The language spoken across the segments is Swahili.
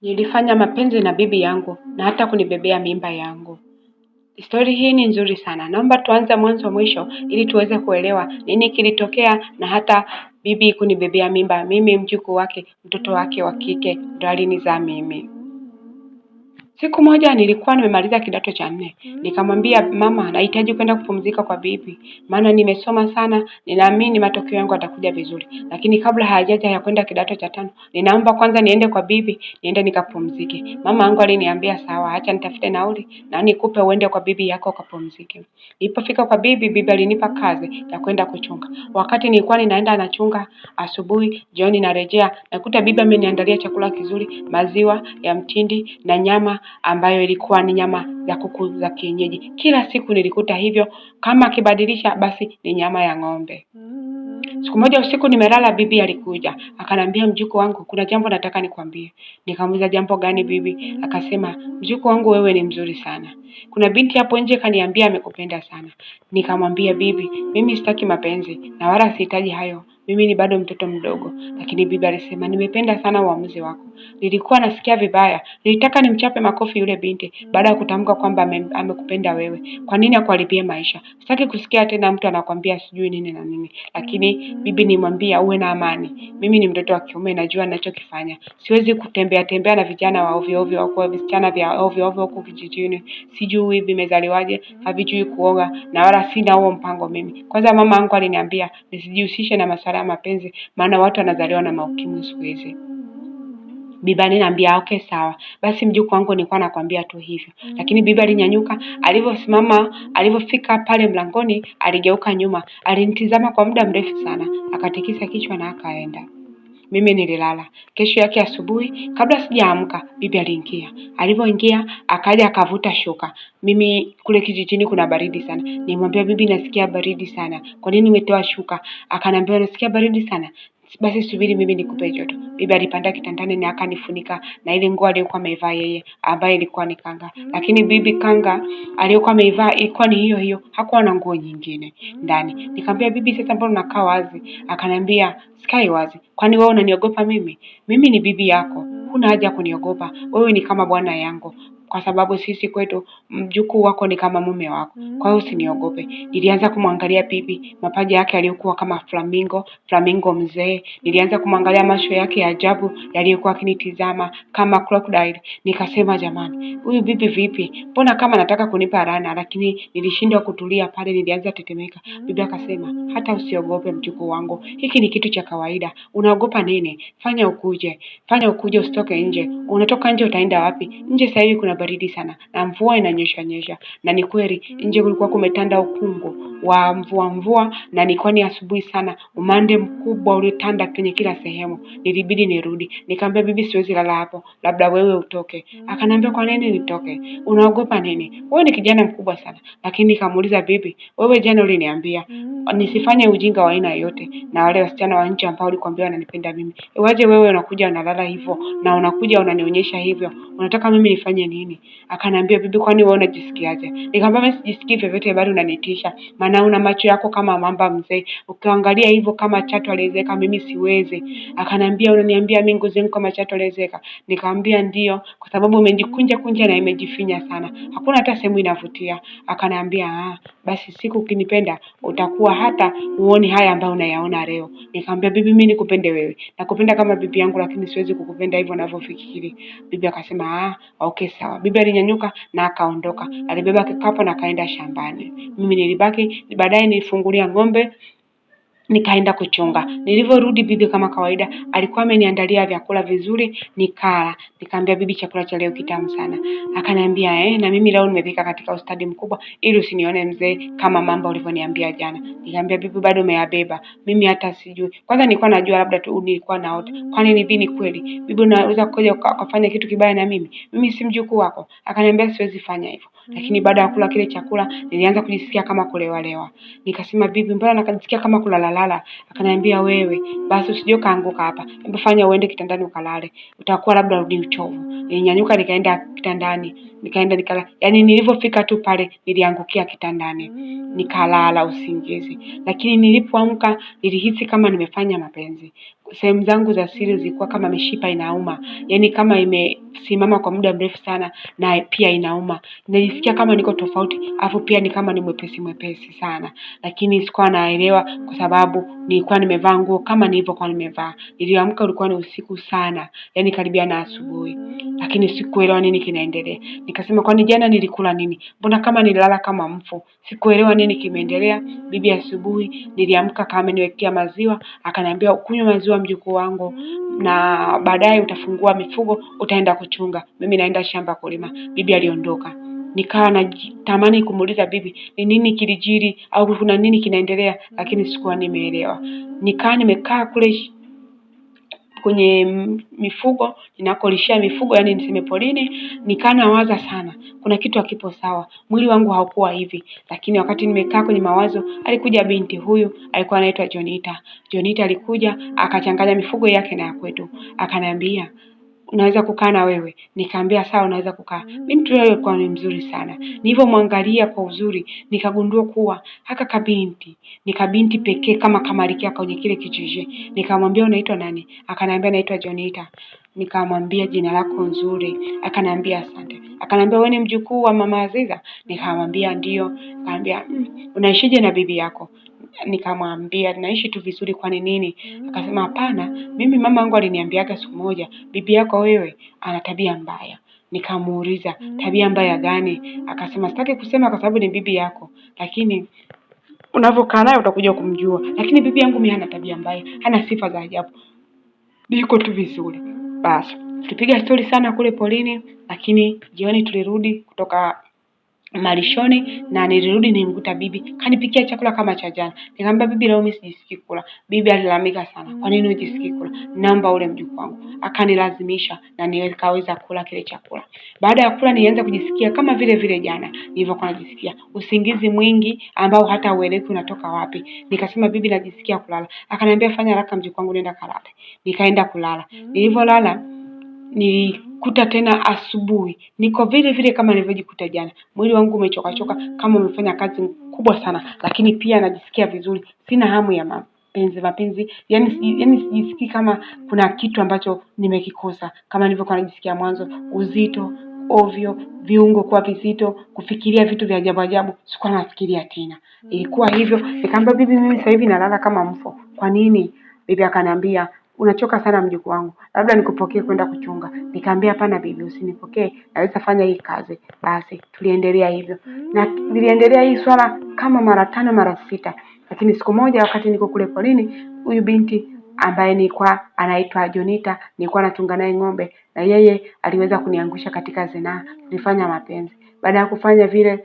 Nilifanya mapenzi na bibi yangu na hata kunibebea mimba yangu. Stori hii ni nzuri sana. Naomba tuanze mwanzo mwisho ili tuweze kuelewa nini kilitokea na hata bibi kunibebea mimba. Mimi mjukuu wake, mtoto wake wa kike ndo alinizaa mimi. Siku moja nilikuwa nimemaliza kidato cha 4. Nikamwambia mama, nahitaji kwenda kupumzika kwa bibi. Maana nimesoma sana, ninaamini matokeo yangu yatakuja vizuri. Lakini kabla hajaja ya kwenda kidato cha 5, ninaomba kwanza niende kwa bibi, niende nikapumzike. Mama yangu aliniambia sawa, acha nitafute nauli na nikupe uende kwa bibi yako ukapumzike. Nilipofika kwa bibi, bibi alinipa kazi ya kwenda kuchunga. Wakati nilikuwa ninaenda nachunga asubuhi, jioni narejea, nakuta bibi ameniandalia chakula kizuri, maziwa ya mtindi na nyama ambayo ilikuwa ni nyama ya kuku za kienyeji. Kila siku nilikuta hivyo, kama akibadilisha basi ni nyama ya ng'ombe. Siku moja usiku nimelala, bibi alikuja. Akanambia, mjukuu wangu, kuna jambo nataka nikwambie. Nikamuuliza, jambo gani bibi? Akasema, mjukuu wangu, wewe ni mzuri sana. Kuna binti hapo nje kaniambia amekupenda sana. Nikamwambia, bibi, mimi sitaki mapenzi na wala sihitaji hayo. Mimi ni bado mtoto mdogo. Lakini bibi alisema, nimependa sana uamuzi wako. Nilikuwa nasikia vibaya. Nilitaka nimchape makofi yule binti baada ya kutamka kwamba amekupenda wewe. Kwa nini akuharibie maisha? Sitaki kusikia tena mtu anakwambia sijui nini na nini. Lakini bibi nimwambia uwe na amani. Mimi ni mtoto wa kiume, najua ninachokifanya. Siwezi kutembea na vijana wa ovyo ovyo au visichana vya ovyo ovyo huko kijijini. Sijui vimezaliwaje, havijui kuoga na wala sina huo mpango mimi. Kwanza mama yangu aliniambia nisijihusishe na masuala ya mapenzi, maana watu wanazaliwa na maukimwi siku hizi. Bibi aliniambia okay sawa. Basi mjukuu wangu, nilikuwa nakwambia tu hivyo. Lakini bibi alinyanyuka, alivyofika pale mlangoni, aligeuka nyuma, alinitizama kwa muda mrefu sana, akatikisa kichwa na akaenda. Mimi nililala. Kesho yake asubuhi, kabla sijaamka, bibi aliingia. Alivyoingia, akaja akavuta shuka. Mimi kule kijijini kuna baridi sana. Nimwambia, bibi, nasikia baridi sana. Kwa nini umetoa shuka? Akanambia, nasikia baridi sana. Basi subiri mimi nikupe joto. Bibi alipanda kitandani na akanifunika na ile nguo aliyokuwa ameivaa yeye, ambaye ilikuwa ni kanga. Lakini bibi kanga aliyokuwa ameivaa ilikuwa ni hiyo hiyo, hakuwa na nguo nyingine ndani. Nikamwambia, bibi, sasa mbona unakaa wazi? Akanambia, sikai wazi. Kwani wewe unaniogopa mimi? Mimi ni bibi yako. Huna haja kuniogopa. Wewe ni kama bwana yangu. Kwa sababu sisi kwetu mjukuu wako ni kama mume wako. Kwa hiyo usiniogope. Nilianza kumwangalia bibi, mapaja yake yaliyokuwa kama flamingo mzee. Nilianza kumwangalia macho yake ya ajabu yaliyokuwa akinitizama kama crocodile. Nikasema, jamani, huyu bibi vipi? Mbona kama anataka kunipa rana? Lakini nilishindwa kutulia pale, nilianza tetemeka. Bibi akasema, hata usiogope mjukuu wangu. Hiki ni kitu cha kawaida. Unaogopa nini? Fanya ukuje, usitoke nje. Unatoka nje utaenda wapi? Nje sasa hivi kuna baridi sana na mvua inanyesha. Na ni kweli nje kulikuwa kumetanda ukungu wa mvua na nilikuwa ni asubuhi sana, umande mkubwa uliotanda kwenye kila sehemu. Nilibidi nirudi. Nikamwambia, bibi, siwezi lala hapo, labda wewe utoke. Akanambia, kwa nini nitoke? Unaogopa nini? Wewe ni kijana mkubwa sana. Lakini nikamuuliza, bibi, wewe jana uliniambia nisifanye ujinga wa aina yoyote na wale wasichana wa nje ambao ulikwambia wananipenda mimi. Waje wewe unakuja unalala hivyo na unakuja unanionyesha hivyo. Unataka mimi nifanye nini? Akanambia, bibi, kwani wewe unajisikiaje? Nikamwambia, mimi sijisikii vyovyote, bado unanitisha. Maana una macho yako kama mamba mzee. Ukiangalia hivyo kama chatu aliezeka, mimi siwezi. Akanambia, unaniambia mimi ngozi yangu kama chatu aliezeka? Nikamwambia ndio, kwa sababu umejikunja na imejifinya sana. Hakuna hata sehemu inavutia. Akanambia, basi siku ukinipenda utakuwa hata uone haya ambayo unayaona leo. Nikamwambia, bibi, mimi nikupende wewe. Nakupenda kama bibi yangu, lakini siwezi kukupenda hivyo unavyofikiri. Bibi akasema, okay sawa. Bibi alinyanyuka na akaondoka. Alibeba kikapu na akaenda shambani. Mimi nilibaki, baadaye nilifungulia ng'ombe nikaenda kuchunga. Nilivyorudi, bibi kama kawaida alikuwa ameniandalia vyakula vizuri, nikala. Nikamwambia, bibi, chakula cha leo kitamu sana. Akaniambia, na mimi leo nimepika katika ustadi mkubwa ili usinione mzee kama mamba ulivyoniambia jana. Nikamwambia, bibi, bado umeyabeba. Mimi hata sijui. Kwanza nilikuwa najua labda tu nilikuwa naota. Kwani ni dini kweli? Bibi, unaweza kuja ukafanya kitu kibaya na mimi? Mimi si mjukuu wako. Akaniambia, siwezi fanya hivyo. Lakini baada ya kula kile chakula nilianza kujisikia kama kulewalewa. Nikasema, bibi, mbona nakajisikia kama kulalala? Akaniambia, wewe basi usije kaanguka hapa. Hebu fanya uende kitandani ukalale. Utakuwa labda rudi uchovu. Nilinyanyuka nikaenda kitandani. Nikalala. Yaani nilipofika tu pale niliangukia kitandani. Nikalala usingizi. Lakini nilipoamka nilihisi kama nimefanya mapenzi. Sehemu zangu za siri zilikuwa kama mishipa inauma. Yaani kama simama kwa muda mrefu sana na pia inauma. Najisikia kama niko tofauti, afu pia ni kama ni mwepesi sana. Lakini sikuwa naelewa kwa sababu nilikuwa nimevaa nguo kama nilivyokuwa nimevaa. Niliamka ulikuwa ni usiku sana, yani karibia na asubuhi. Lakini sikuelewa nini kinaendelea. Nikasema kwani jana nilikula nini? Mbona kama nilala kama mfu? Sikuelewa nini kimeendelea. Bibi asubuhi niliamka kama ameniwekea maziwa, akaniambia ukunywe maziwa mjukuu wangu na baadaye utafungua mifugo, utaenda kuchunga. Mimi naenda shamba kulima. Bibi aliondoka. Nikawa natamani kumuuliza bibi ni nini kilijiri au kuna nini kinaendelea, lakini sikuwa nimeelewa. Nikawa nimekaa kule kwenye mifugo, ninakolishia mifugo, yani niseme polini. Nikaa nawaza sana, kuna kitu hakipo sawa, mwili wangu haukuwa hivi. Lakini wakati nimekaa kwenye mawazo, alikuja binti huyu, alikuwa anaitwa Jonita. Jonita alikuja akachanganya mifugo yake na ya kwetu, akaniambia unaweza kukaa na wewe? Nikaambia sawa, unaweza kukaa. Binti yule alikuwa ni mzuri sana. Nilivyomwangalia kwa uzuri, nikagundua kuwa haka kabinti ni kabinti pekee kama kamalikia kwenye kile kijiji. Nikamwambia unaitwa nani? Akaniambia naitwa Jonita. Nikamwambia jina lako nzuri. Akaniambia asante. Akaniambia wewe ni mjukuu wa mama Aziza? Nikamwambia ndio. Akaniambia unaishije na bibi yako? Nikamwambia naishi tu vizuri, kwani nini? Akasema hapana, mimi mama yangu aliniambiaga siku moja bibi yako wewe ana tabia mbaya. Nikamuuliza tabia mbaya gani? Akasema sitaki kusema kwa sababu ni bibi yako, lakini unavyokaa naye utakuja kumjua. Lakini bibi yangu mimi hana tabia mbaya, hana sifa za ajabu, niko tu vizuri. Basi tulipiga stori sana kule polini, lakini jioni tulirudi kutoka malishoni na nilirudi nimkuta bibi kanipikia chakula kama cha jana. Nikamwambia bibi, leo mimi sijisikii kula. Bibi alilalamika sana, kwa nini hujisikii kula? Naomba ule mjukuu wangu. Akanilazimisha na nikaweza kula kile chakula. Baada ya kula nianza kujisikia kama vile jana nilivyokuwa najisikia, usingizi mwingi ambao hata uelewi unatoka wapi. Nikasema bibi, najisikia kulala. Akaniambia fanya haraka mjukuu wangu, nenda kalale. Nikaenda kulala. Nilivyolala nilikuta tena asubuhi niko vile kama nilivyojikuta jana. Mwili wangu umechoka kama umefanya kazi kubwa sana, lakini pia najisikia vizuri. Sina hamu ya mapenzi. Yani sijisikii kama kuna kitu ambacho nimekikosa kama nilivyokuwa najisikia mwanzo. Uzito ovyo, viungo kuwa vizito, kufikiria vitu vya ajabu, sikuwa nafikiria tena. Ilikuwa hivyo. Nikamwambia bibi, mimi sasa hivi nalala kama mfo. Kwa nini? Bibi akaniambia unachoka sana mjukuu wangu, labda nikupokee kwenda kuchunga. Nikamwambia hapana bibi, usinipokee, naweza fanya hii kazi. Basi tuliendelea hivyo na niliendelea hii swala kama mara 5 mara 6. Lakini siku moja wakati niko kule polini, huyu binti ambaye nilikuwa anaitwa Jonita, nilikuwa natunga naye ng'ombe, na yeye aliweza kuniangusha katika zinaa. Tulifanya mapenzi. Baada ya kufanya vile,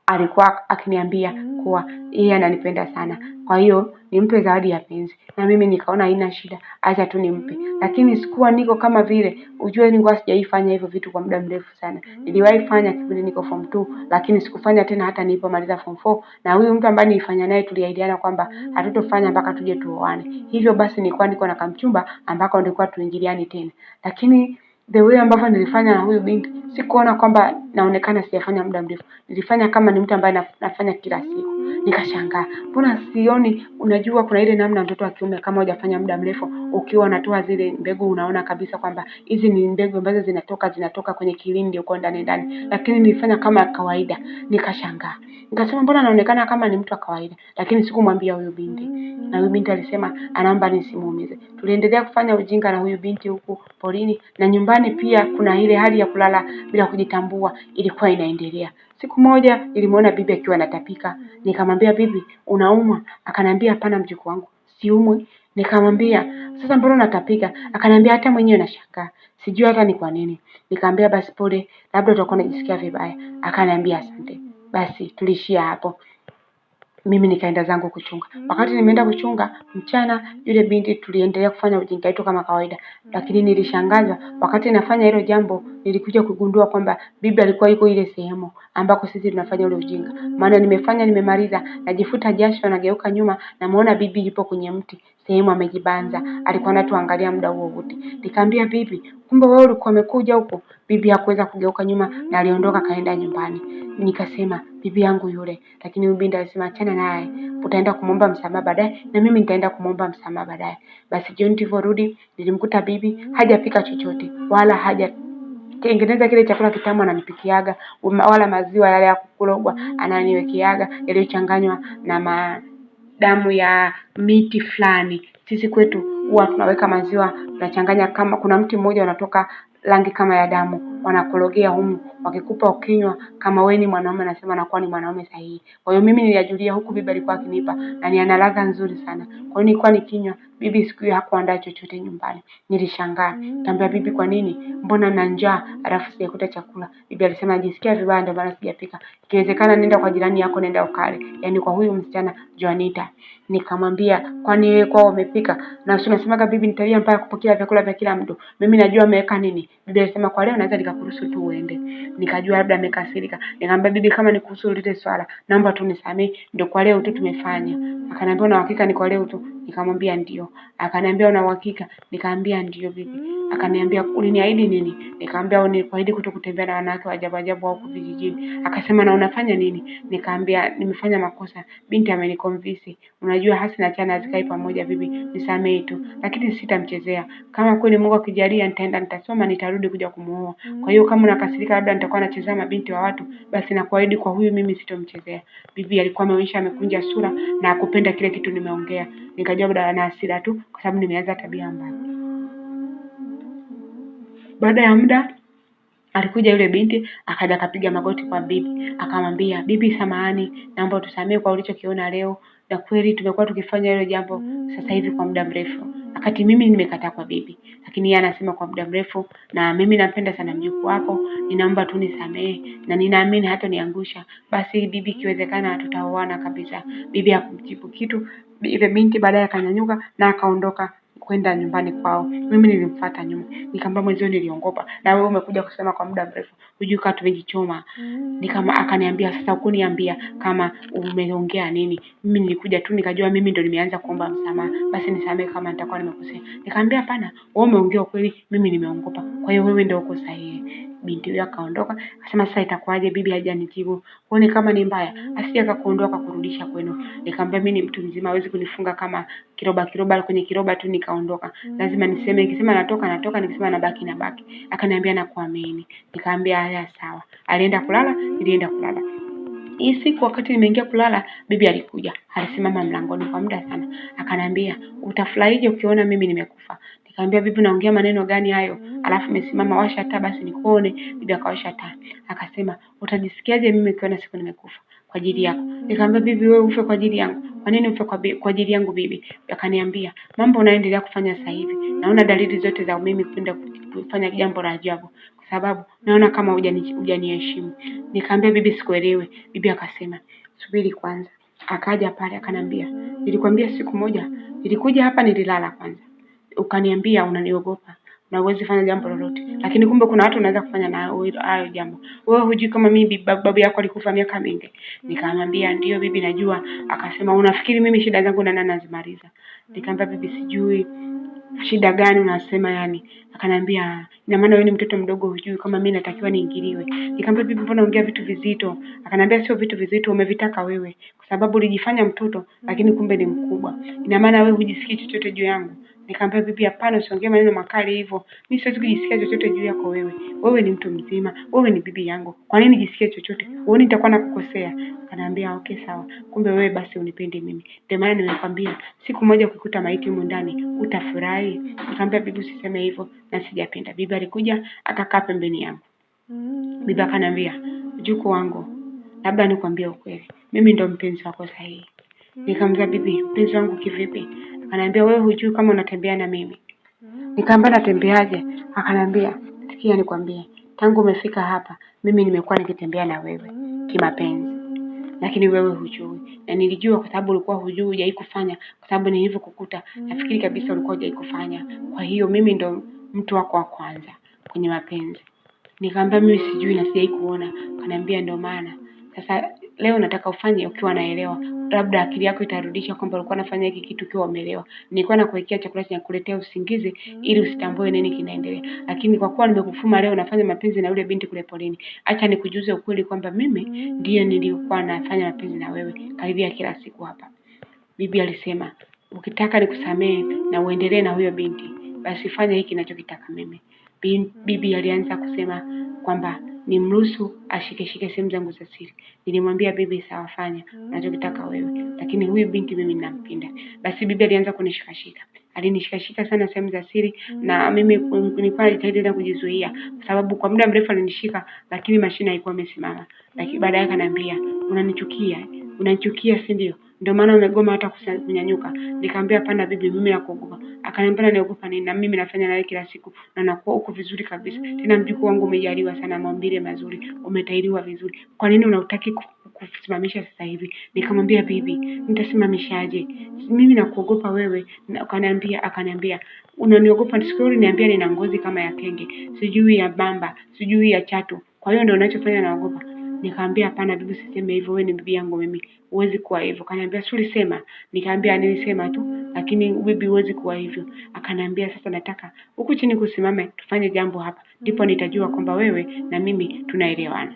alikuwa akiniambia kuwa yeye ananipenda sana, kwa hiyo nimpe zawadi ya penzi, na mimi nikaona haina shida, acha tu nimpe. Lakini sikuwa niko kama vile, ujue nilikuwa sijaifanya hivyo vitu kwa muda mrefu sana. Niliwahi fanya kipindi niko form 2, lakini sikufanya tena hata nilipomaliza form 4. Na huyu mtu ambaye nilifanya naye tuliahidiana kwamba hatutofanya mpaka tuje tuoane. Hivyo basi nilikuwa niko na kamchumba ambako ndilikuwa tuingiliani tena. Lakini the way ambavyo nilifanya na huyu binti, sikuona kwamba naonekana sijafanya muda mrefu. Nilifanya kama ni mtu ambaye nafanya kila siku. Nikashangaa, mbona sioni? Unajua kuna ile namna mtoto wa kiume kama hujafanya muda mrefu, ukiwa unatoa zile mbegu unaona kabisa kwamba hizi ni mbegu ambazo zinatoka kwenye kilindi huko ndani. Lakini nilifanya kama kawaida. Nikashangaa. Nikasema mbona naonekana kama ni mtu wa kawaida, lakini sikumwambia huyu binti. Na huyu binti alisema anaomba nisimuumize. Tuliendelea kufanya ujinga na huyu binti huku polini, na nyumbani pia kuna ile hali ya kulala bila kujitambua ilikuwa inaendelea. Siku moja nilimuona bibi akiwa anatapika. Nikamwambia bibi, unaumwa? Akaniambia hapana mjukuu wangu, siumwi. Nikamwambia sasa mbona unatapika? Akaniambia hata mwenyewe nashangaa, sijui hata ni kwa nini. Nikamwambia basi pole, labda utakuwa unajisikia vibaya. Akaniambia asante. Basi tulishia hapo. Mimi nikaenda zangu kuchunga. Wakati nimeenda kuchunga mchana, yule binti tuliendelea kufanya ujinga wetu kama kawaida. Lakini nilishangazwa wakati nafanya hilo jambo, nilikuja kugundua kwamba bibi alikuwa yuko ile sehemu ambako sisi tunafanya ule ujinga. Maana nimemaliza, najifuta jasho, nageuka nyuma, namuona bibi yupo kwenye mti. sehemu amejibanza, alikuwa anatuangalia muda huo wote. Nikamwambia bibi, kumbe wewe ulikuwa umekuja huko? Bibi hakuweza kugeuka nyuma na aliondoka kaenda nyumbani. Nikasema bibi yangu yule, lakini huyu binti alisema achana naye, utaenda kumwomba msamaha baadaye na mimi nitaenda kumwomba msamaha baadaye. Basi jioni tulivyorudi nilimkuta bibi hajapika chochote wala tengeneza kile chakula kitamu ananipikiaga, wala maziwa yale ya kukurogwa ananiwekeaga yaliyochanganywa na damu ya miti fulani. Sisi kwetu huwa tunaweka maziwa tunachanganya, kama kuna mti mmoja unatoka rangi kama ya damu, wanakorogea humu, wakikupa ukinywa, kama wewe ni mwanaume nasema nakuwa ni mwanaume sahihi. Kwa hiyo mimi niliajulia huku bibi alikuwa akinipa na ni ana ladha nzuri sana. Kwa hiyo nilikuwa nikinywa, bibi siku hiyo hakuandaa chochote nyumbani. Nilishangaa. Nikamwambia bibi, kwa nini? Mbona na njaa alafu sijakuta chakula? Bibi alisema najisikia vibaya ndio maana sijapika. Ikiwezekana nenda kwa jirani yako, nenda ukale. Yaani kwa huyu msichana Joanita. Nikamwambia kwani wewe kwao umepika? Na unasemaga bibi nitalia mpaka kupokea vyakula vya kila mtu. Mimi najua ameweka nini. Bibi alisema kwa leo naweza nikakuruhusu tu uende. Nikajua labda amekasirika. Nikamwambia bibi, kama ni kuhusu lile swala, naomba tu nisamee, ndio kwa leo tu tumefanya. Akaniambia una uhakika ni kwa leo tu? Nikamwambia ndio. Akaniambia una uhakika? Nikamwambia ndio bibi. Akaniambia uliniahidi nini? Nikamwambia nilikuahidi kutokutembea na wanawake wa ajabu ajabu huko vijijini. Akasema na unafanya nini? Nikamwambia nimefanya makosa, binti ameniconvince. Unajua hasi na chana hazikai pamoja bibi, nisamee tu. Lakini sitamchezea. Kama kweli Mungu akijalia nitaenda nitasoma nitarudi kuja kumuoa. Kwa hiyo kama unakasirika labda nitakuwa nachezea mabinti wa watu, basi nakuahidi kwa huyu mimi sitomchezea. Bibi alikuwa ameonyesha amekunja sura na akupenda kile kitu nimeongea. Nikajua labda ana hasira tu kwa sababu nimeanza tabia mbaya. Baada ya muda alikuja yule binti akaja akapiga magoti kwa bibi, akamwambia bibi, samahani, naomba tusamee kwa ulichokiona leo, na kweli tumekuwa tukifanya hilo jambo sasa hivi kwa muda mrefu. Wakati mimi nimekataa kwa bibi, lakini yeye anasema kwa muda mrefu, na mimi nampenda sana mjukuu wako, ninaomba tu nisamee na ninaamini hata niangusha. Basi bibi, ikiwezekana tutaoana kabisa. Bibi hakumjibu kitu. Ile binti baadaye akanyanyuka na akaondoka kwenda nyumbani kwao. Mimi nilimfuata nyuma. Nikamwambia mwenzio niliongopa, na wewe umekuja kusema kwa muda mrefu, hujui kama tumejichoma. Akaniambia sasa ukuniambia kama umeongea nini? Mimi nilikuja tu nikajua mimi ndo nimeanza kuomba msamaha. Basi nisamee kama nitakuwa nimekosea. Nikamwambia hapana, wewe umeongea ukweli, mimi nimeongopa. Kwa hiyo wewe ndio uko sahihi. Binti huyo akaondoka, akasema sasa itakuwaje bibi hajanijibu? Kuone kama ni mbaya, asije akakuondoka kurudisha kwenu. Nikamwambia mimi ni mtu mzima, hawezi kunifunga kama kiroba kwenye kiroba tu nikaondoka. Lazima niseme, nikisema natoka, nikisema nabaki. Akaniambia nakuamini. Nikamwambia haya sawa. Alienda kulala, nilienda kulala. Hii siku wakati nimeingia kulala, bibi alikuja. Alisimama mlangoni kwa muda sana. Akaniambia, "Utafurahije ukiona mimi nimekufa?" Nikamwambia, "Bibi unaongea maneno gani hayo? Alafu umesimama, washa taa basi nikuone." Bibi akawasha taa. Akasema, "Utajisikiaje mimi ukiona siku nimekufa kwa ajili yako?" Nikamwambia, "Bibi wewe ufe kwa ajili yangu? Kwa nini ufe kwa ajili yangu bibi?" Akaniambia, "Mambo unaendelea kufanya sasa hivi, naona dalili zote za mimi kwenda kufanya jambo la ajabu, kwa sababu naona kama hujaniheshimu." Nikamwambia, "Bibi sikuelewi." Bibi akasema, "Subiri kwanza." Akaja pale akaniambia, "Nilikwambia siku moja, nilikuja hapa nililala kwanza. Ukaniambia unaniogopa na huwezi fanya jambo lolote. Lakini kumbe kuna watu wanaweza kufanya na hayo jambo. Wewe hujui kama mimi babu yako alikufa miaka mingi?" Nikamwambia, "Ndio bibi najua." Akasema, "Unafikiri mimi shida zangu na nani nazimaliza?" Nikamwambia, "Bibi sijui shida gani unasema yani?" Akaniambia, "Ina maana wewe ni mtoto mdogo hujui kama mimi natakiwa niingiliwe." Nikamwambia, "Bibi mbona unaongea vitu vizito?" Akaniambia, "Sio vitu vizito, umevitaka wewe. Kwa sababu ulijifanya mtoto lakini kumbe ni mkubwa. Ina maana wewe hujisikii chochote juu yangu." Nikamwambia, "Bibi hapana, usiongee maneno makali hivyo. Mimi siwezi kujisikia chochote juu yako wewe. Wewe ni mtu mzima, wewe ni bibi yangu. Kwa nini nijisikie chochote? Uone nitakuwa nakukosea?" Akaniambia, "Okay sawa. Kumbe wewe basi unipendi mimi. Ndio maana nimekwambia siku moja ukikuta maiti humu ndani utafurahi." Nikamwambia, "Bibi usiseme hivyo na sijapenda." Bibi alikuja akakaa pembeni yangu. Bibi akaniambia, "Mjukuu wangu, labda nikwambie ukweli. Mimi ndo mpenzi wako sahihi." Nikamwambia, "Bibi, mpenzi wangu kivipi?" Akaniambia, "Wewe hujui kama unatembea na mimi." Nikamwambia, "Natembeaje?" Akaniambia, "Sikia nikwambie, tangu umefika hapa mimi nimekuwa nikitembea na wewe kimapenzi. Lakini wewe hujui. Na nilijua kwa sababu ulikuwa hujui, hujai kufanya, kwa sababu nilivyokukuta nafikiri kabisa ulikuwa hujai kufanya. Kwa hiyo mimi ndo mtu wako wa kwanza kwenye mapenzi." Nikamwambia, "Mimi sijui na sijai kuona." Akaniambia, "Ndio maana sasa leo nataka ufanye ukiwa naelewa, labda akili yako itarudisha kwamba ulikuwa unafanya hiki kitu ukiwa umeelewa. Nilikuwa nakuwekea chakula cha kuletea usingizi ili usitambue nini kinaendelea, lakini kwa kuwa nimekufuma leo nafanya mapenzi na yule binti kule polini, acha nikujuze ukweli kwamba mimi ndiye nilikuwa nafanya mapenzi na wewe karibia kila siku hapa. Bibi alisema, ukitaka nikusamehe na uendelee na huyo binti, basi fanya hiki ninachokitaka mimi. Bibi alianza kusema kwamba nimruhusu ashike sehemu zangu za siri. Nilimwambia bibi, sawa, fanya unachokitaka wewe, lakini huyu binti mimi ninampenda. Basi bibi alianza kunishikashika. Alinishikashika sana sehemu za siri, na mimi nilikuwa najitahidi na kujizuia, kwa sababu kwa muda mrefu alinishika, lakini mashine haikuwa imesimama. Lakini baadaye akaniambia, unanichukia si ndio? Ndio maana umegoma hata kunyanyuka. Nikamwambia hapana bibi, mimi nakuogopa. Akaniambia naogopa nini? Na mimi nafanya nawe kila siku na nakuwa uko vizuri kabisa. Tena mjukuu wangu umejaliwa sana maumbile mazuri, umetairiwa vizuri. Kwa nini unautaki kusimamisha sasa hivi? Nikamwambia bibi, nitasimamishaje? Mimi nakuogopa wewe. Akaniambia unaniogopa? Siku ile niambia nina ngozi kama ya kenge, sijui ya bamba, sijui ya chatu. Kwa hiyo ndio unachofanya naogopa? Nikamwambia hapana bibi, usiseme hivyo, wewe ni bibi yangu mimi, huwezi kuwa hivyo. Akaniambia si ulisema? Nikamwambia nilisema tu, lakini bibi huwezi kuwa hivyo. Akaniambia sasa nataka huku chini kusimame tufanye jambo hapa, ndipo nitajua kwamba wewe na mimi tunaelewana.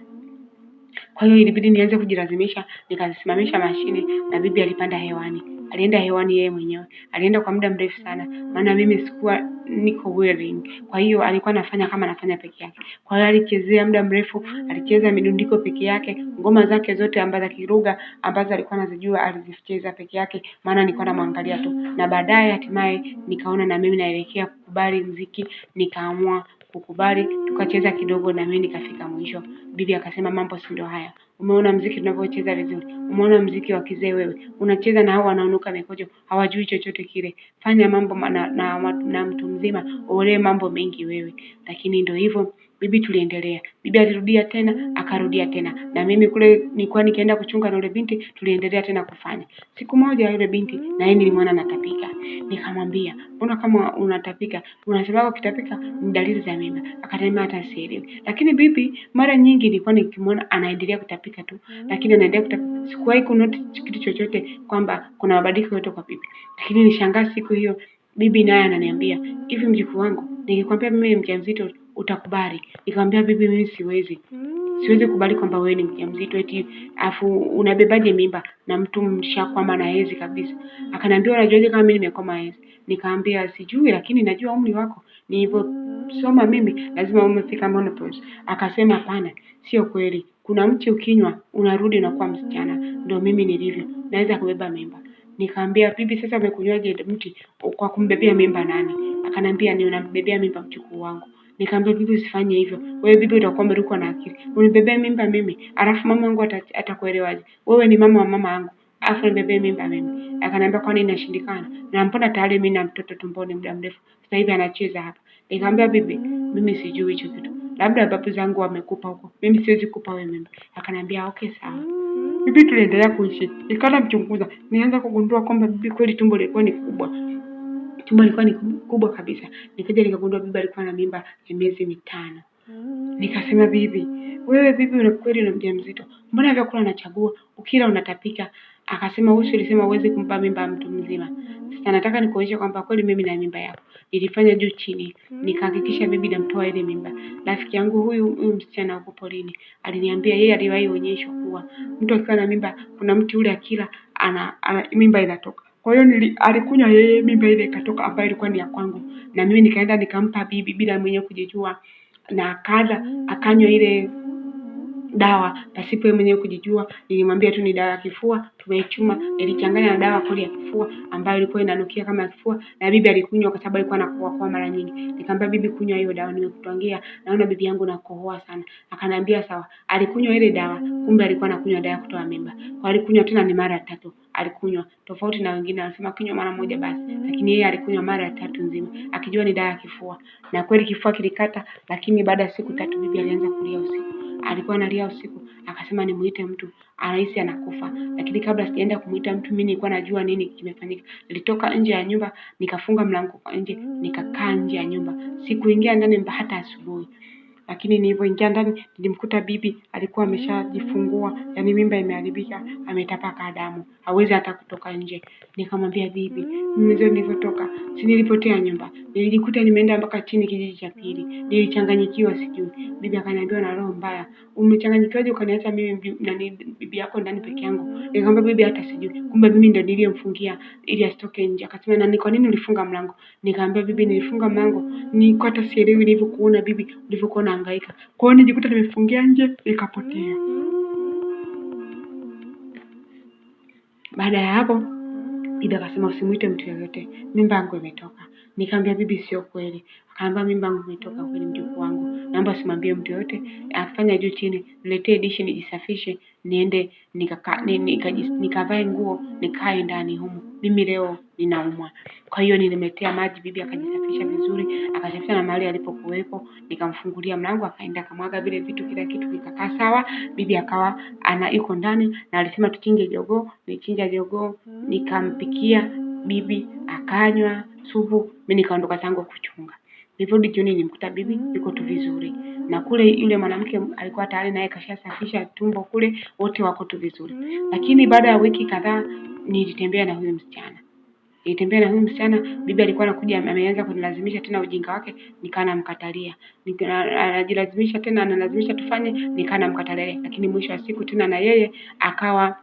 Kwa hiyo ilibidi nianze kujilazimisha, nikasimamisha mashine na bibi alipanda hewani. Alienda hewani yeye mwenyewe. Alienda kwa muda mrefu sana, maana mimi sikuwa niko willing. Kwa hiyo alikuwa anafanya kama anafanya peke yake. Kwa hiyo alichezea muda mrefu, alicheza midundiko peke yake, ngoma zake zote ambazo kiruga ambazo alikuwa anazijua alizicheza peke yake, maana nilikuwa namwangalia tu. Na baadaye hatimaye nikaona na mimi naelekea kukubali muziki, nikaamua kukubali, tukacheza kidogo na mimi nikafika mwisho. Bibi akasema mambo si ndio haya. Umeona muziki tunavyocheza vizuri? Umeona muziki wa kizee wewe? Unacheza na hao wanaonuka mikojo, hawajui chochote kile. Fanya mambo na mtu mzima, uolee mambo mengi wewe. Lakini ndio hivyo, bibi tuliendelea. Bibi alirudia tena, akarudia tena. Na mimi kule nilikuwa nikienda kuchunga na yule binti, tuliendelea tena kufanya. Siku moja yule binti na yeye nilimwona anatapika. Nikamwambia, "Mbona kama unatapika? Unasema ukitapika ni dalili za mimba." Akaniambia hata sielewi. Lakini bibi mara nyingi nilikuwa nikimwona anaendelea kutapika tu, lakini anaendelea kutapika. Sikuwahi kunotice kitu chochote kwamba kuna mabadiliko yote kwa bibi. Lakini nishangaa siku hiyo bibi naye ananiambia, "Hivi mjukuu wangu, nikikwambia mimi ni mjamzito utakubali?" Nikamwambia bibi, mimi siwezi kubali kwamba wewe ni mjamzito eti afu unabebaje mimba na mtu mshakwama na hedhi kabisa. Akaniambia unajuaje kama mimi nimekwama hedhi? Nikamwambia sijui, lakini najua umri wako. Nilivyosoma mimi lazima umefika menopause. Akasema hapana, sio kweli. Kuna mti ukinywa unarudi unakuwa msichana. Ndio mimi nilivyo. Naweza kubeba mimba. Nikamwambia bibi, sasa umekunywaje mti kwa kumbebea mimba nani? Akaniambia ni unambebea mimba mjukuu wangu. Nikamwambia bibi, usifanye hivyo. Wewe bibi utakuwa umerukwa na akili. Unibebee mimba mimi, alafu mama yangu atakuelewaje? Wewe ni mama wa mama yangu, alafu unibebee mimba mimi. Akaniambia kwani inashindikana? Na mbona tayari mimi na mtoto tumboni muda mrefu. Sasa hivi anacheza hapa. Nikamwambia bibi, mimi sijui hicho kitu. Labda babu zangu wamekupa huko. Mimi siwezi kukupa wewe mimba. Akaniambia okay sawa. Bibi tuliendelea kuishi. Nikaanza mchunguza. Nianza kugundua kwamba bibi kweli tumbo lilikuwa ni kubwa. Tumbo lilikuwa ni kubwa kabisa. Nikaja nikagundua bibi alikuwa na mimba ya miezi 5. Nikasema bibi, wewe bibi unakweli ni mjamzito. Mbona vyakula unachagua? Ukila unatapika. Akasema wewe ulisema uweze kumpa mimba mtu mzima. Sasa nataka nikuonyeshe kwamba kweli mimi na mimba yako. Nilifanya juu chini, nikahakikisha bibi namtoa ile mimba. Rafiki yangu huyu msichana huko polini aliniambia yeye aliwahi onyeshwa kuwa mtu akiwa na mimba kuna mti ule akila mimba inatoka. Kwa hiyo alikunywa yeye, mimba ile ikatoka ambayo ilikuwa ni ya kwangu. Na mimi nikaenda nikampa bibi bila mwenyewe kujijua, na akanywa ile dawa pasipo yeye mwenyewe kujijua. Nilimwambia tu ni dawa ya kifua, tumeichuma, nilichanganya na dawa kali ya kifua ambayo ilikuwa inanukia kama kifua, na bibi alikunywa kwa sababu alikuwa anakohoa kwa mara nyingi. Nikamwambia bibi, kunywa hiyo dawa, nimekutwangia, naona bibi yangu anakohoa sana. Akaniambia sawa. Alikunywa ile dawa, kumbe alikuwa anakunywa dawa kutoa mimba. Kwa alikunywa tena ni mara 3. Alikunywa tofauti na wengine wanasema kunywa mara moja basi, lakini yeye alikunywa mara 3 nzima akijua ni dawa ya kifua. Na kweli kifua kilikata, lakini baada ya siku 3 bibi alianza kulia usiku. Alikuwa analia usiku, akasema nimuite mtu, anahisi anakufa. Lakini kabla sijaenda kumuita mtu, mimi nilikuwa najua nini kimefanyika. Nilitoka nje ya nyumba, nikafunga mlango kwa nje, nikakaa nje ya nyumba. Sikuingia ndani hata asubuhi. lakini nilipoingia ndani nilimkuta bibi alikuwa ameshajifungua, yani mimba imeharibika, ametapaka damu, hawezi hata kutoka nje. Nikamwambia bibi, mimi nilivyotoka, si nilipotea nyumba, nilijikuta nimeenda mpaka chini kijiji cha pili, nilichanganyikiwa sijui. Bibi akaniambia na roho mbaya, umechanganyikiwaje ukaniacha mimi na bibi yako ndani peke yangu? Nikamwambia bibi hata sijui, kumbe mimi ndo niliyemfungia ili asitoke nje. Akasema na ni kwa nini ulifunga mlango? Nikamwambia bibi, nilifunga mlango nilikuwa hata sielewi nilivyokuona bibi ulivyokuwa unahangaika, kwa hiyo nijikuta nimefungia nje nikapotea. Baada ya hapo bibi akasema usimuite mtu yoyote, mimba yangu imetoka. Nikamwambia bibi sio kweli. Akaambia mimba yangu imetoka kweli mjukuu wangu, naomba usimwambie mtu yoyote, afanya juu chini, niletee dishi nijisafishe, niende nikavae nguo nikae ndani humu, mimi leo ninaumwa. Kwa hiyo nilimletea maji, bibi akajisafisha vizuri, akasafisha na mahali alipokuwepo, nikamfungulia mlango, akaenda akamwaga vile vitu, kila kitu kikakaa sawa. Bibi akawa yuko ndani na alisema tuchinje jogoo. Nilichinja jogoo, nikampikia bibi, akanywa supu, mimi nikaondoka zangu kuchunga. Niliporudi jioni nilimkuta bibi yuko tu vizuri, na kule yule mwanamke alikuwa tayari naye kashasafisha tumbo kule, wote wako tu vizuri. Lakini baada ya wiki kadhaa nilitembea na huyo msichana. Bibi alikuwa anakuja ameanza kunilazimisha tena ujinga wake, nikaa namkatalia. Anajilazimisha tena, analazimisha tufanye, nikaa namkatalia. Lakini mwisho wa siku tena na yeye akawa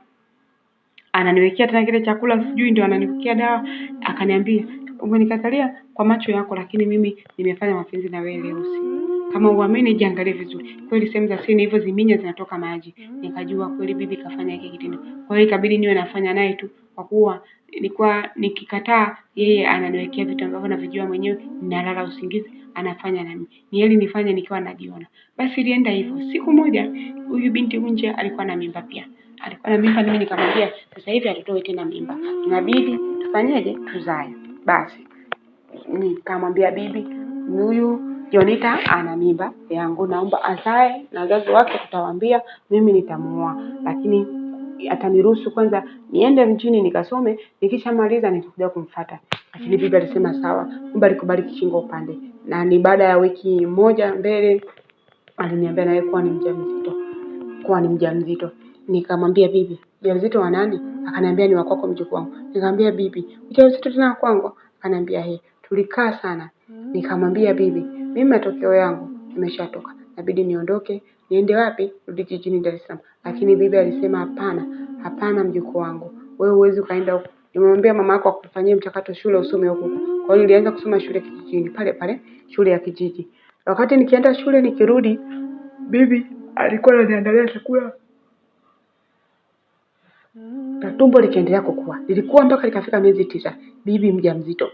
ananiwekea tena kile chakula, sijui ndio ananiwekea dawa. Akaniambia umenikatalia kwa macho yako, lakini mimi nimefanya mapenzi na wewe leo usiku. Kama uamini jiangalie vizuri. Kweli sehemu za siri hivyo ziminya zinatoka maji. Nikajua kweli bibi kafanya hiki kitendo. Kwa hiyo ikabidi niwe nafanya naye tu, kwa kuwa nilikuwa nikikataa yeye ananiwekea vitu ambavyo navijua mwenyewe, ninalala usingizi, anafanya nami. Ni heri nifanye nikiwa najiona. Basi ilienda hivyo. Siku moja huyu binti nje alikuwa na mimba pia. Mimi nikamwambia sasa hivi atotoe tena mimba, inabidi tufanyeje? Tuzae. Basi nikamwambia bibi, huyu Jonita ana mimba yangu, naomba azae na wazazi wake tutawaambia, mimi nitamuoa, lakini ataniruhusu kwanza niende mjini nikasome, nikishamaliza nitakuja kumfuata. Lakini bibi alisema sawa, kumbe alikubali kishingo upande. Na ni baada ya wiki moja mbele aliniambia naye kuwa ni mjamzito. Nikamwambia bibi, ujauzito wa nani? Akaniambia ni wa kwako mjukuu wangu. Nikamwambia bibi, ujauzito tena kwangu? Akaniambia tulikaa sana. Nikamwambia bibi, mimi matokeo yangu imeshatoka, inabidi niondoke. Niende wapi? Rudi jijini Dar es Salaam. Lakini bibi alisema hapana mjukuu wangu, wewe huwezi kaenda huko. Nimemwambia mama yako akufanyie mchakato shule usome huko. Kwa hiyo nilianza kusoma shule kijijini pale shule ya kijiji. Wakati nikienda shule nikirudi, bibi alikuwa ananiandalia chakula na tumbo likiendelea kukua. Lilikuwa mpaka likafika miezi 9, bibi mjamzito.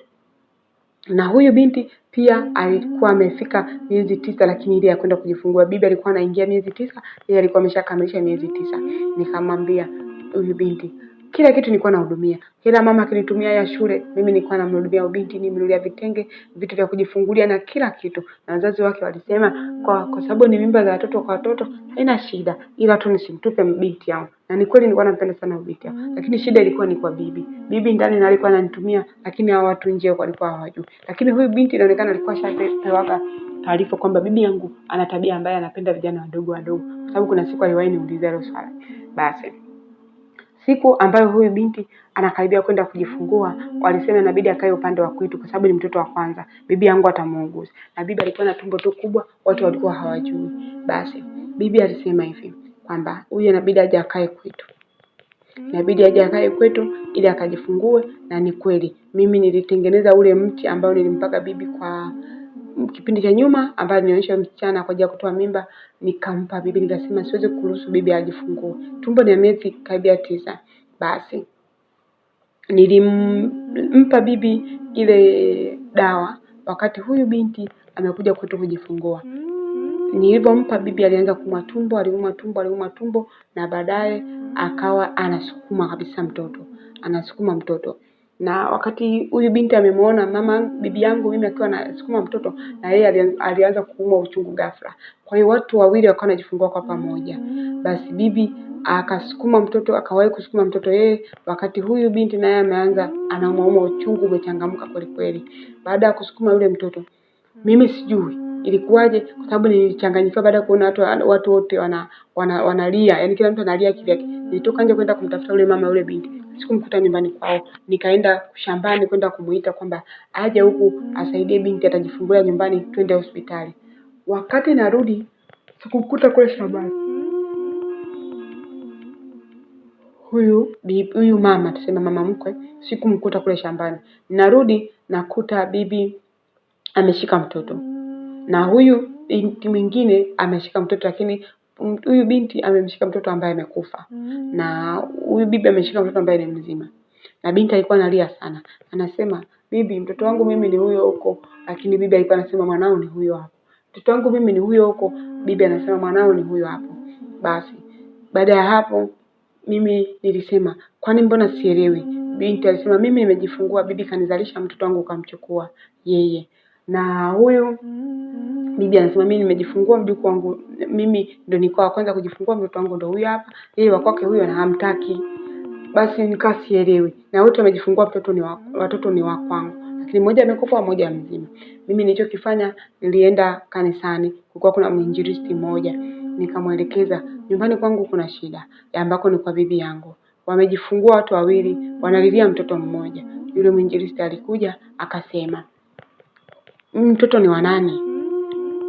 Na huyu binti pia alikuwa amefika miezi 9, lakini ile ya kwenda kujifungua. Bibi alikuwa anaingia miezi 9, yeye alikuwa ameshakamilisha miezi 9. Nikamwambia huyu binti, kila kitu nilikuwa nahudumia. Kila mama akinitumia ya shule, mimi nilikuwa namhudumia binti, nimnunulia vitenge, vitu vya kujifungulia na kila kitu. Na wazazi wake walisema kwa sababu ni mimba za watoto kwa watoto haina shida, ila tu nisimtupe binti yangu. Na ni kweli nilikuwa nampenda sana binti yangu, lakini shida ilikuwa ni kwa bibi. Bibi ndani na alikuwa ananitumia, lakini hao watu nje walikuwa hawajui. Lakini huyu binti inaonekana alikuwa shapewa taarifa kwamba bibi yangu ana tabia mbaya, anapenda vijana wadogo, kwa sababu kuna siku aliwahi niuliza hilo swali. Basi siku ambayo huyu binti anakaribia kwenda kujifungua, walisema inabidi akae upande wa kwetu kwa sababu ni mtoto wa kwanza, bibi yangu atamuuguza. Na bibi alikuwa na tumbo tu kubwa, watu walikuwa hawajui. Basi bibi alisema hivi kwamba huyu inabidi aje akae kwetu. Ili akajifungue. Na ni kweli mimi nilitengeneza ule mti ambao nilimpaka bibi kwa kipindi cha nyuma, ambaye nionyesha msichana kwa ajili ya kutoa mimba, nikampa bibi. Nikasema siwezi kuruhusu bibi ajifungue, tumbo ni miezi karibia 9. Basi nilimpa bibi ile dawa wakati huyu binti amekuja kwetu kujifungua. Nilipompa bibi alianza aliumwa tumbo, na baadaye akawa anasukuma kabisa mtoto. Na wakati huyu binti amemwona bibi yangu mimi akiwa anasukuma mtoto, na yeye alianza kuumwa uchungu ghafla. Kwa hiyo watu wawili wakawa wanajifungua kwa pamoja. Basi bibi akasukuma mtoto, akawahi kusukuma mtoto yeye, wakati huyu binti naye ameanza anaumwa uchungu umechangamka kweli kweli. Baada ya kusukuma yule mtoto, mimi sijui ilikuwaje? Kwa sababu nilichanganyikiwa baada ya kuona watu wote wanalia, yani kila mtu analia kivyake. Nilitoka nje kwenda kumtafuta yule mama yule binti, sikumkuta nyumbani kwao. Nikaenda shambani kwenda kumuita kwamba aje huku asaidie binti, atajifungulia nyumbani, twende hospitali. Wakati narudi sikumkuta kule shambani. Huyu mama, tuseme mama mkwe, sikumkuta kule shambani. Narudi nakuta bibi ameshika mtoto na huyu binti mwingine ameshika mtoto, lakini huyu binti amemshika mtoto ambaye amekufa na huyu bibi ameshika mtoto ambaye ni mzima. Na binti alikuwa analia sana, anasema bibi, mtoto wangu mimi ni huyo huko, lakini bibi alikuwa anasema mwanao ni huyo hapo. Mtoto wangu mimi ni huyo huko, bibi anasema mwanao ni huyo hapo. Basi baada ya hapo mimi nilisema kwani mbona sielewi? Binti alisema mimi nimejifungua, bibi kanizalisha mtoto wangu kamchukua yeye. Na huyu bibi anasema mimi nimejifungua mjukuu wangu, mimi ndo nilikuwa kwanza kujifungua, mtoto wangu ndo huyu hapa, yeye wa kwake huyo na hamtaki. Basi nikasielewi, na wote wamejifungua watoto ni wa kwangu, lakini mmoja amekufa mmoja mzima. Mimi nilichokifanya, nilienda kanisani, kulikuwa kuna mwinjilisti mmoja, nikamwelekeza nyumbani kwangu kuna shida ambako ni kwa bibi yangu, wamejifungua watu wawili, wanalilia mtoto mmoja. Yule mwinjilisti alikuja akasema mtoto ni wa nani?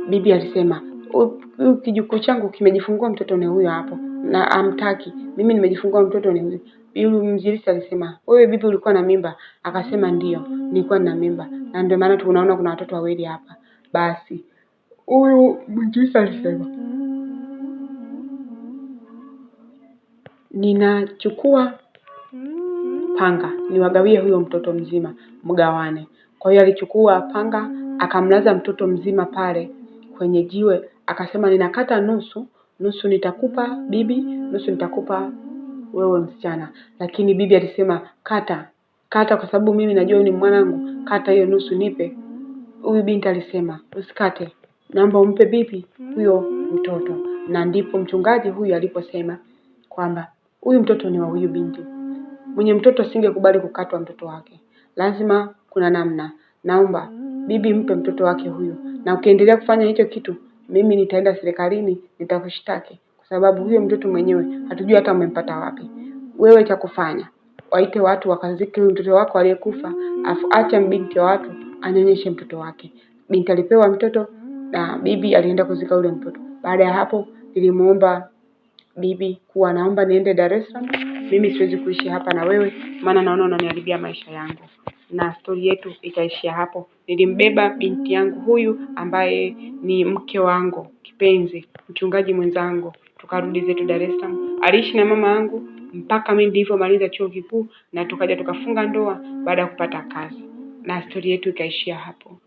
Bibi alisema huyu kijukuu changu kimejifungua mtoto ni huyo hapo na amtaki, mimi nimejifungua mtoto ni huyo. Yule mwinjilisti alisema wewe bibi ulikuwa na mimba? Akasema ndio, nilikuwa na mimba na ndio maana tunaona kuna watoto wawili hapa. Basi huyu mwinjilisti alisema ninachukua panga niwagawie huyo mtoto mzima, mgawane. Kwa hiyo alichukua panga akamlaza mtoto mzima pale kwenye jiwe, akasema ninakata nusu nitakupa bibi, nusu nitakupa wewe msichana. Lakini bibi alisema kata kwa sababu mimi najua ni mwanangu, kata hiyo nusu nipe. Huyu binti alisema usikate, naomba umpe bibi huyo mtoto. Na ndipo mchungaji huyu aliposema kwamba huyu mtoto ni wa huyu binti. Mwenye mtoto asingekubali kukatwa mtoto wake, lazima kuna namna. Naomba bibi mpe mtoto wake huyu, na ukiendelea kufanya hicho kitu mimi nitaenda serikalini, nitakushtaki kwa sababu huyo mtoto mwenyewe hatujui hata umempata wapi. Wewe cha kufanya, waite watu wakazike huyo mtoto wako aliyekufa, afu acha binti wa watu anyonyeshe mtoto wake. Binti alipewa mtoto na bibi alienda kuzika ule mtoto. Baada ya hapo nilimuomba bibi kuwa naomba niende Dar es Salaam, mimi siwezi kuishi hapa na wewe, maana naona unaniharibia maisha yangu. Na stori yetu ikaishia hapo. Nilimbeba binti yangu huyu ambaye ni mke wangu kipenzi, mchungaji mwenzangu, tukarudi zetu Dar es Salaam. Aliishi na mama yangu mpaka mimi nilipomaliza chuo kikuu, na tukaja tukafunga ndoa baada ya kupata kazi, na stori yetu ikaishia hapo.